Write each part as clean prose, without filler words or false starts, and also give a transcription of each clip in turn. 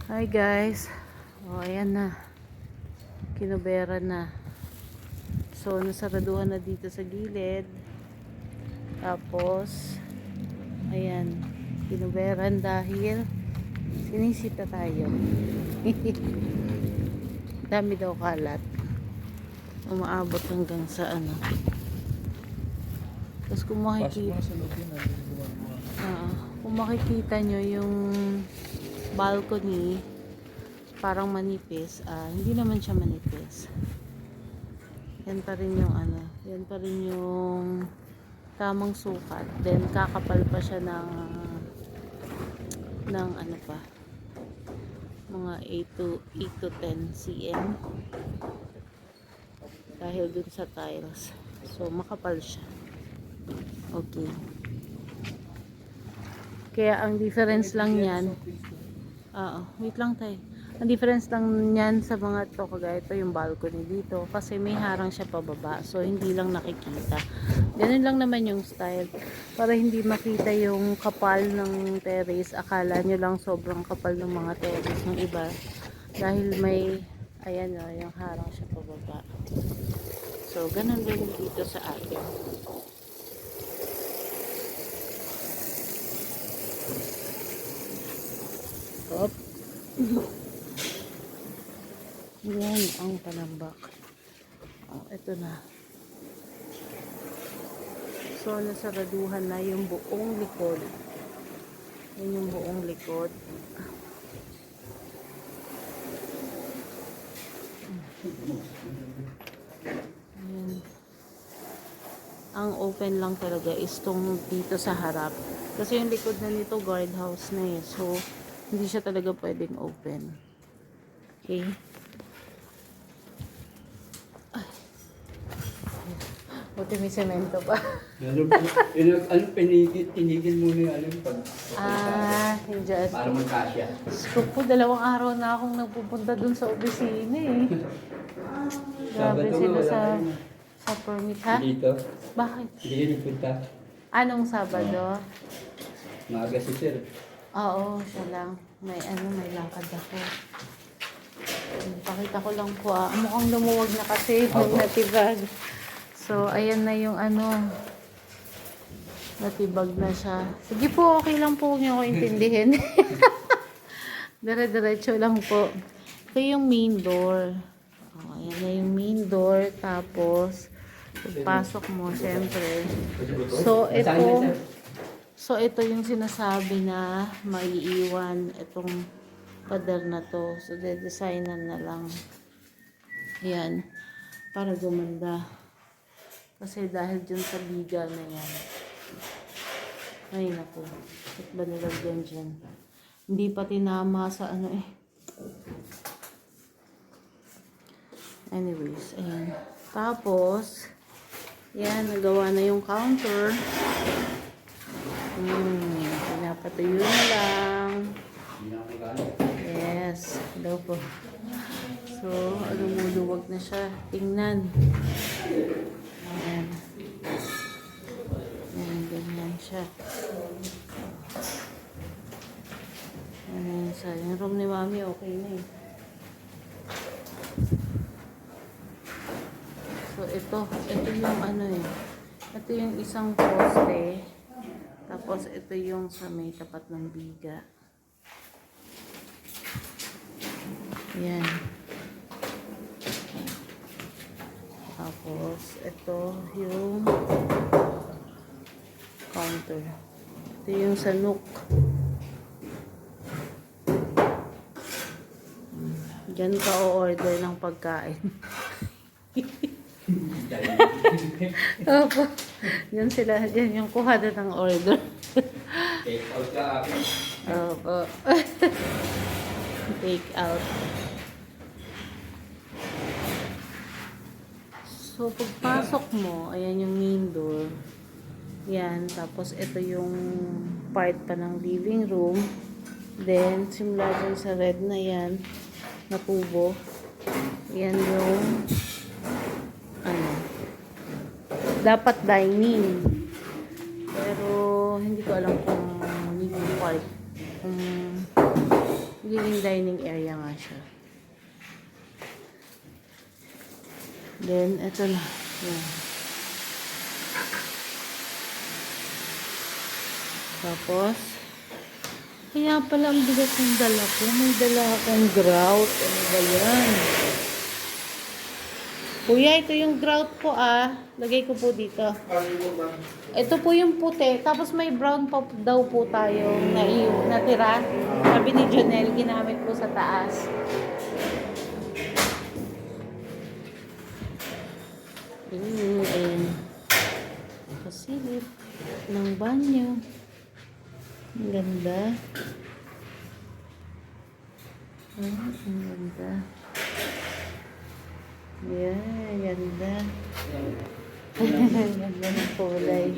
Hi guys. Ayan na. Kinubera na. So, nasaraduhan na dito sa gilid. Tapos, ayan. Kinuberan dahil sinisita tayo. Dami daw kalat. Umaabot hanggang sa ano. Tapos kung makikita nyo yung balcony, parang manipis. Hindi naman siya manipis. Yan pa rin yung ano. Yan pa rin yung tamang sukat. Then kakapal pa siya ng ano pa. Mga 8 to 10 cm. Dahil dun sa tiles. So makapal siya. Okay. Kaya ang difference lang yan. Wait lang tayo. Ang difference lang yan sa mga to, kagaya ito yung balcony dito. Kasi may harang siya pababa. So hindi lang nakikita. Ganun lang naman yung style. Para hindi makita yung kapal ng terrace. Akala nyo lang sobrang kapal ng mga terrace ng iba. Dahil may, ayan o, yung harang siya pababa. So ganun din dito sa atin. Op. Yan ang panambak. Ito na. So, nasaraduhan na yung buong likod. Yan yung buong likod. Yan. Ang open lang talaga is tong dito sa harap. Kasi yung likod na nito guardhouse na eh. So, hindi siya talaga pwedeng open. Okay. Buti may semento pa. Ano tinigil muna yung alam pag Hindi. para magkasya. Scoop po, 2 araw na akong nagpupunta dun sa opisina eh. Grabe sila sa permit, ha? Dito. Bakit? Hindi ka nagpunta. Anong Sabado? Maaga si sir. Oo, siya lang. May lakad ako. Pakita ko lang po Mukhang lumuwag na kasi nung natibag. So, ayan na yung ano. Natibag na siya. Sige po, okay lang po. Huwag niyo ako intindihin. Dire-diretso lang po. Ito yung main door. Ayan na yung main door. Tapos, pagpasok mo, syempre. So, ito yung sinasabi na maiiwan itong pader na to. So, de-designan na lang. Ayan. Para gumanda. Kasi dahil dyan sa biga na yan. Ay, naku. Ba't ba nilagyan dyan? Hindi pa tinama sa ano eh. Anyways, ayan. Tapos, yan, nagawa na yung counter. Pinapatuyo na lang. Yes, daw po. So, lumuluwag na siya. Tingnan. Ayan. Ayan, ganyan siya. Ayan, sa yung room ni Mami, okay na eh. So, ito yung ano eh. Ito yung isang poste. Tapos, ito yung sa may tapat ng biga. Ayan. Tapos, ito yung counter. Ito yung sa nook. Diyan ka o-order ng pagkain. Opo. Diyan sila. Diyan yung kuhada ng order. Take out ka. Opo. Take out. So, pagpasok mo, ayan yung main door. Yan. Tapos, ito yung part pa ng living room. Then, simula dyan sa red na yan, na tubo. Yan yung, ano, dapat dining. Pero, hindi ko alam kung living part. Hindi magiging dining area nga siya. Then, eto na. Yan. Tapos, kaya pala ang bigat ng dala ko. May dala akong grout. Ano ba yan? Kuya, ito yung grout ko ah. Lagay ko po dito. Ito po yung puti. Tapos may brown pa daw po tayong natira. Sabi ni Jonel, ginamit po sa taas. Ayan. Pasilip ng banyo. Ang ganda. Ang ganda. Yeah, ganda. Ganda ng kulay.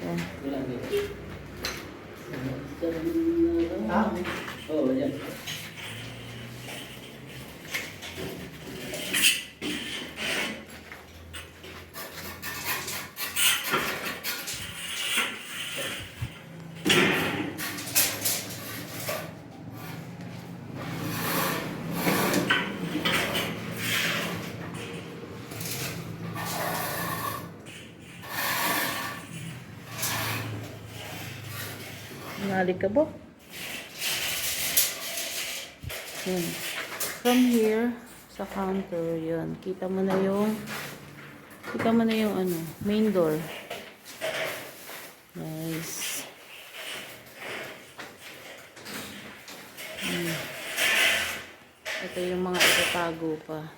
Yan. Oo, yan. Nalikabok. Yan. From here, sa counter, yun. Kita mo na yung ano, main door. Nice. Ito yung mga itatago pa.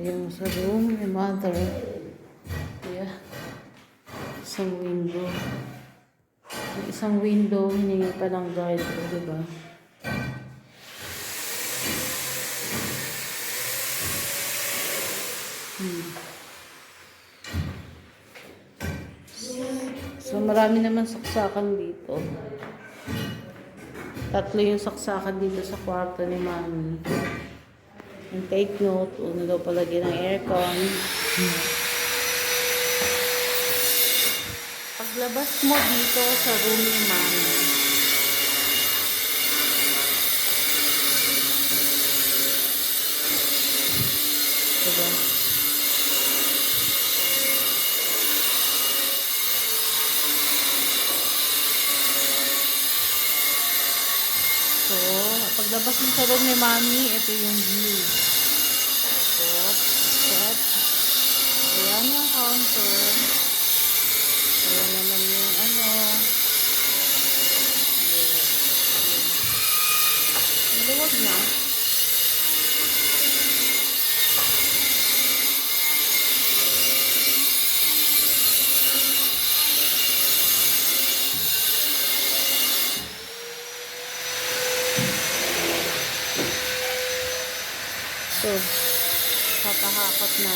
Yung sa room ni mother. Yeah. Isang window. Yung isang window, hiningi pa ng guard ko, diba? So, marami naman saksakan dito. 3 yung saksakan dito sa kwarto ni Mami. And take note, una daw palagi ng aircon. Paglabas mo dito sa room ni Mami, diba? So, paglabas mo sa room ni Mami, ito yung view. Step. Ayan yung counter. Ayan naman yung ano. Maluwag na. So, papahakot na.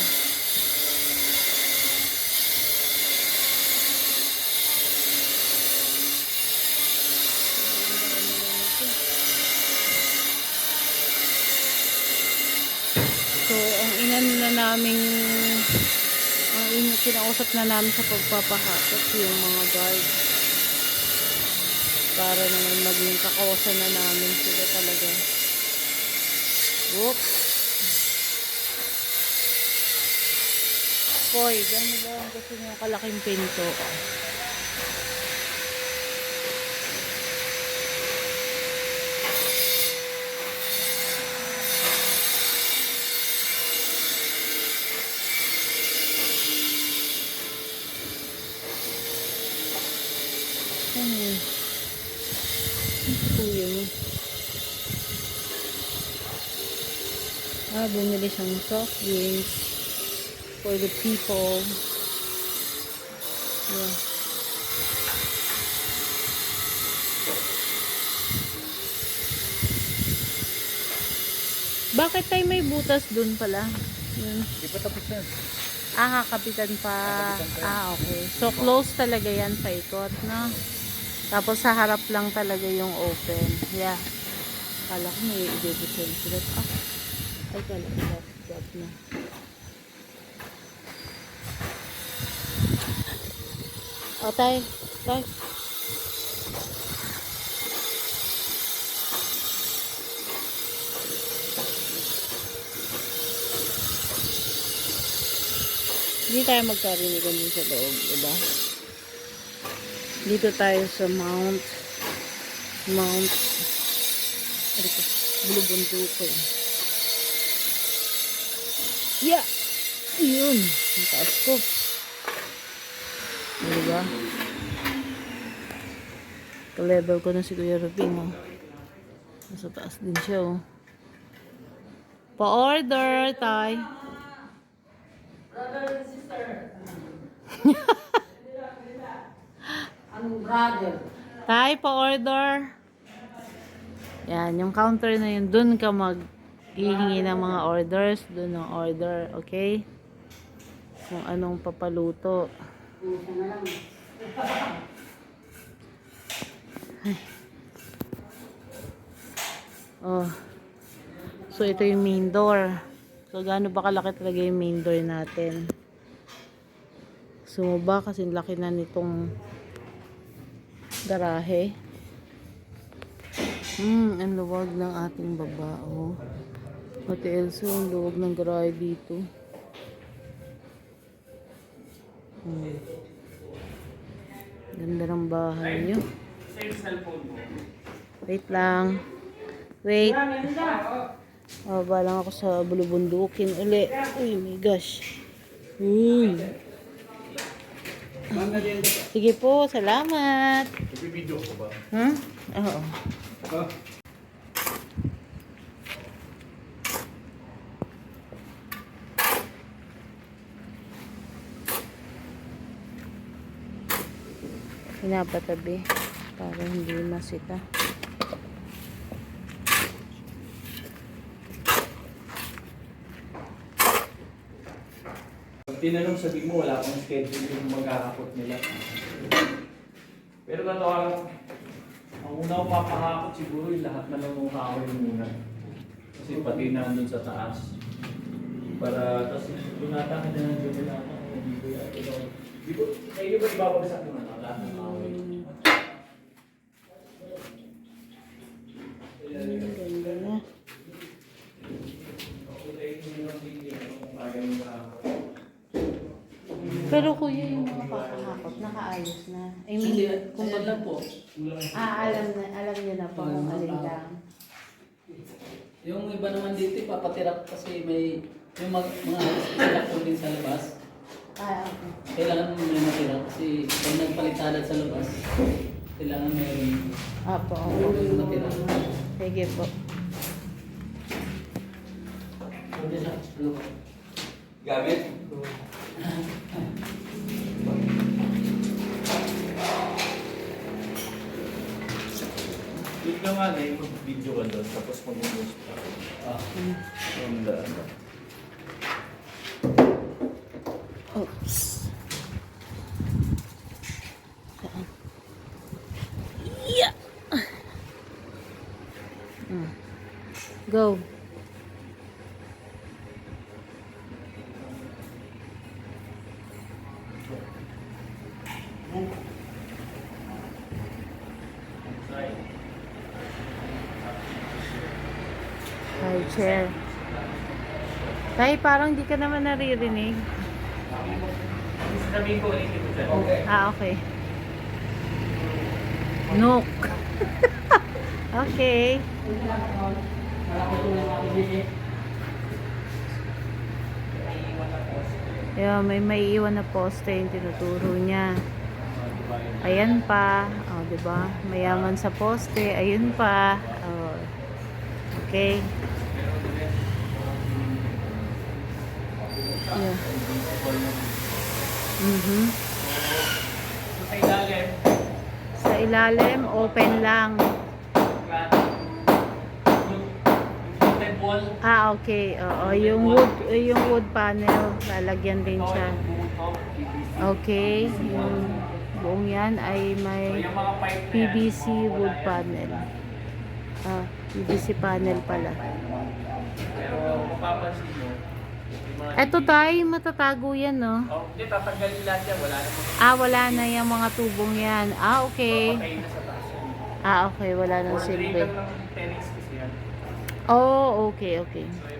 So, ang kinausap na namin sa pagpapahakot yung mga guard. Para naman maging kakawasan na namin sila talaga. Whoop! Hoy, gano'n ba ang gusto niyo kalaking pinto? Ano? Ito yun. Bumili siyang soft drinks for the people. Yeah. Bakit tayo may butas dun pala? Yun. Hindi pa tapos yan. Kakapitan pa. Okay. So, close talaga yan sa ikot, no? Tapos, sa harap lang talaga yung open. Yeah. Kala ko may i-design sila. Ah, ay kala ko drop na. O, tay. Tay. Hindi tayo magkarinigan din sa loob, diba? Dito tayo sa Mount ano ko, Bulubundukin. Yeah! Yun! Ang taas ko. Diba? Ka-level ko na si Kuya Rubing, oh. Nasa taas din siya, oh. Pa-order, tay. Brother and sister. Anong brother? Tay, pa-order. Yan, yung counter na yun, dun ka mag-hihingi ng mga orders, dun ang order, okay? Kung anong papaluto. Puso na lang. Oh. So, ito yung main door. So, gaano ba kalaki talaga yung main door natin? Sumaba kasi laki na nitong garahe. Ang luwag ng ating baba, oh. Ate Elsa, ang luwag ng garahe dito. Ganda ng bahay nyo. Wait lang. Wait. Baba lang ako sa Bulubundukin uli. Uy, my gosh. Uy. Sige po, salamat. Ipipidyo ko ba? Oo. Pinapatabi para hindi masita. Pag tinanong sabi mo, wala akong schedule yung maghahakot nila. Pero totoo, ang una ko papahakot siguro yung lahat na lang ng kahoy muna. Kasi pati nandun sa taas. Para, tapos lunatakin na nandun nila ako. Di ko, sa inyo ba ibabagsak mo na lahat ng kahoy? Ganda na. Pero kuya, yung mga papahakot, nakaayos na. I mean, kung Ayan lang po. alam niyo na po kung alin lang. Yung iba naman dito, papatirap kasi may yung mga itilak po din sa labas. Ah, okay. Kailangan mo may matira kasi pag nagpalitalad sa labas, kailangan may Apo. matira. Sige po. Pwede siya. Gamit? Yun ka nga na yung mag-video ka doon, tapos mag-post ka. Ang daan. Oops. Saan? Yeah. Go. High chair. Tay, parang di ka naman naririnig. Sabihin ko ulit ito sir. Okay. Ah, okay. Nook. Okay. Yeah, may maiiwan na poste yung tinuturo niya. Ayan pa. Oh, 'di ba? Mayaman sa poste. Ayun pa. Oh. Okay. Yeah. Sa ilalim, Sa ilalim, open lang. yung wall, Ah, okay. Oo, yung wood panel, lalagyan din siya. Okay, yung buong yan ay may yung mga pipe na yan, PVC wood panel. PVC panel pala. Pero mapapansin mo, yung mga Eto tayo, matatago yan, no? Oh, hindi, tatanggalin lahat yan. Wala namang Wala na yung mga tubong yan. Okay. papatay na sa taas yan. Okay, wala nang Or drain silbi. lang ng terrace kasi yan. Oh, okay.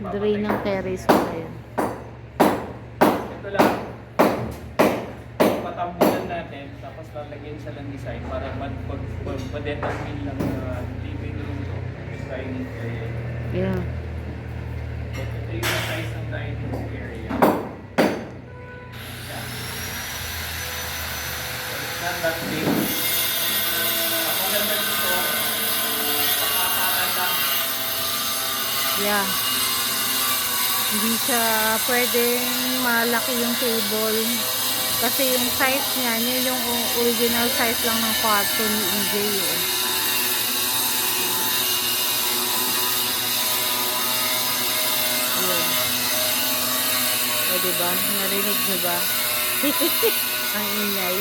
Drain ng terrace ko kayo. Ito lang, patambulan natin, tapos lalagyan siya ng design para ma-determine lang na living room to, dining area. Yeah. Ito yung size ng dining area. Yan. So it's not that big. Ang maganda dito, pakapatan lang. Yeah. Hindi siya pwedeng malaki yung table. Kasi yung size niya, yun yung original size lang ng kwarto ni EJ. Yun. O, diba? Narinig nyo ba? Ang ingay.